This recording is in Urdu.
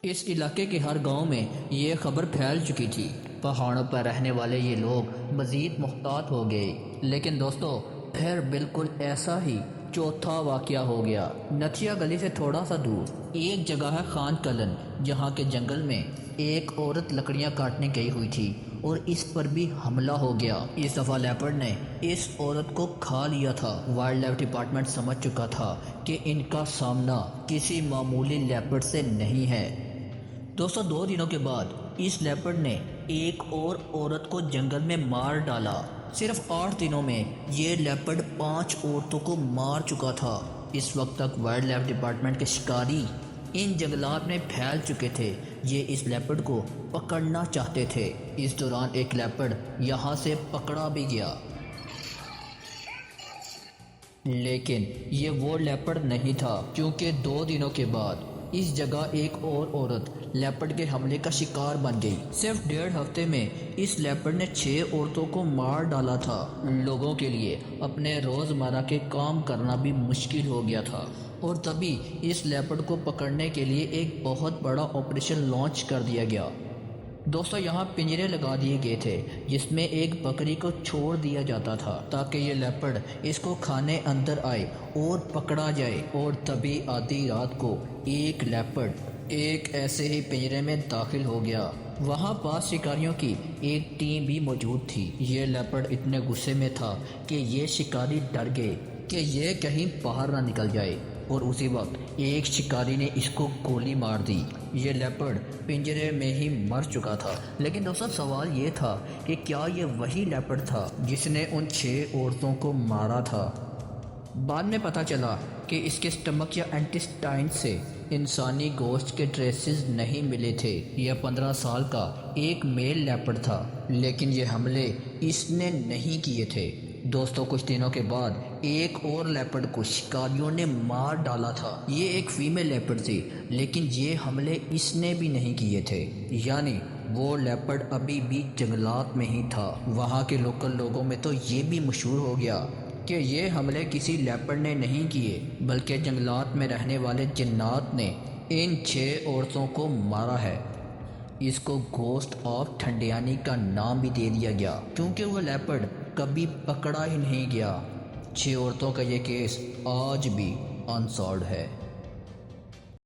اس علاقے کے ہر گاؤں میں یہ خبر پھیل چکی تھی۔ پہاڑوں پر رہنے والے یہ لوگ مزید محتاط ہو گئے۔ لیکن دوستو، پھر بالکل ایسا ہی چوتھا واقعہ ہو گیا۔ نتھیا گلی سے تھوڑا سا دور ایک جگہ ہے خان کلن، جہاں کے جنگل میں ایک عورت لکڑیاں کاٹنے گئی ہوئی تھی اور اس پر بھی حملہ ہو گیا۔ اس دفعہ لیپرڈ نے اس عورت کو کھا لیا تھا۔ وائلڈ لائف ڈپارٹمنٹ سمجھ چکا تھا کہ ان کا سامنا کسی معمولی لیپرڈ سے نہیں ہے۔ دوستو، 2 دنوں کے بعد اس لیپرڈ نے ایک اور عورت کو جنگل میں مار ڈالا۔ صرف 8 دنوں میں یہ لیپرڈ 5 عورتوں کو مار چکا تھا۔ اس وقت تک وائلڈ لائف ڈپارٹمنٹ کے شکاری ان جنگلات میں پھیل چکے تھے۔ یہ اس لیپرڈ کو پکڑنا چاہتے تھے۔ اس دوران ایک لیپرڈ یہاں سے پکڑا بھی گیا، لیکن یہ وہ لیپرڈ نہیں تھا، کیونکہ 2 دنوں کے بعد اس جگہ ایک اور عورت لیپرڈ کے حملے کا شکار بن گئی۔ صرف 1.5 ہفتے میں اس لیپرڈ نے 6 عورتوں کو مار ڈالا تھا۔ لوگوں کے لیے اپنے روزمرہ کے کام کرنا بھی مشکل ہو گیا تھا، اور تبھی اس لیپرڈ کو پکڑنے کے لیے ایک بہت بڑا آپریشن لانچ کر دیا گیا۔ دوستو، یہاں پنجرے لگا دیے گئے تھے جس میں ایک بکری کو چھوڑ دیا جاتا تھا تاکہ یہ لیپرڈ اس کو کھانے اندر آئے اور پکڑا جائے۔ اور تبھی آدھی رات کو ایک لیپرڈ ایک ایسے ہی پنجرے میں داخل ہو گیا۔ وہاں پاس شکاریوں کی ایک ٹیم بھی موجود تھی۔ یہ لیپرڈ اتنے غصے میں تھا کہ یہ شکاری ڈر گئے کہ یہ کہیں باہر نہ نکل جائے، اور اسی وقت ایک شکاری نے اس کو گولی مار دی۔ یہ لیپرڈ پنجرے میں ہی مر چکا تھا۔ لیکن دوستو، سوال یہ تھا کہ کیا یہ وہی لیپرڈ تھا جس نے ان 6 عورتوں کو مارا تھا؟ بعد میں پتہ چلا کہ اس کے سٹمک یا انٹسٹائن سے انسانی گوشت کے ٹریسز نہیں ملے تھے۔ یہ 15 سال کا ایک میل لیپرڈ تھا، لیکن یہ حملے اس نے نہیں کیے تھے۔ دوستو، کچھ دنوں کے بعد ایک اور لیپرڈ کو شکاریوں نے مار ڈالا تھا۔ یہ ایک فیمیل لیپرڈ تھی، لیکن یہ حملے اس نے بھی نہیں کیے تھے۔ یعنی وہ لیپرڈ ابھی بھی جنگلات میں ہی تھا۔ وہاں کے لوکل لوگوں میں تو یہ بھی مشہور ہو گیا کہ یہ حملے کسی لیپرڈ نے نہیں کیے، بلکہ جنگلات میں رہنے والے جنات نے ان 6 عورتوں کو مارا ہے۔ اس کو گھوسٹ آف ٹھنڈیانی کا نام بھی دے دیا گیا، کیونکہ وہ لیپرڈ کبھی پکڑا ہی نہیں گیا۔ 6 عورتوں کا یہ کیس آج بھی انسالوڈ ہے۔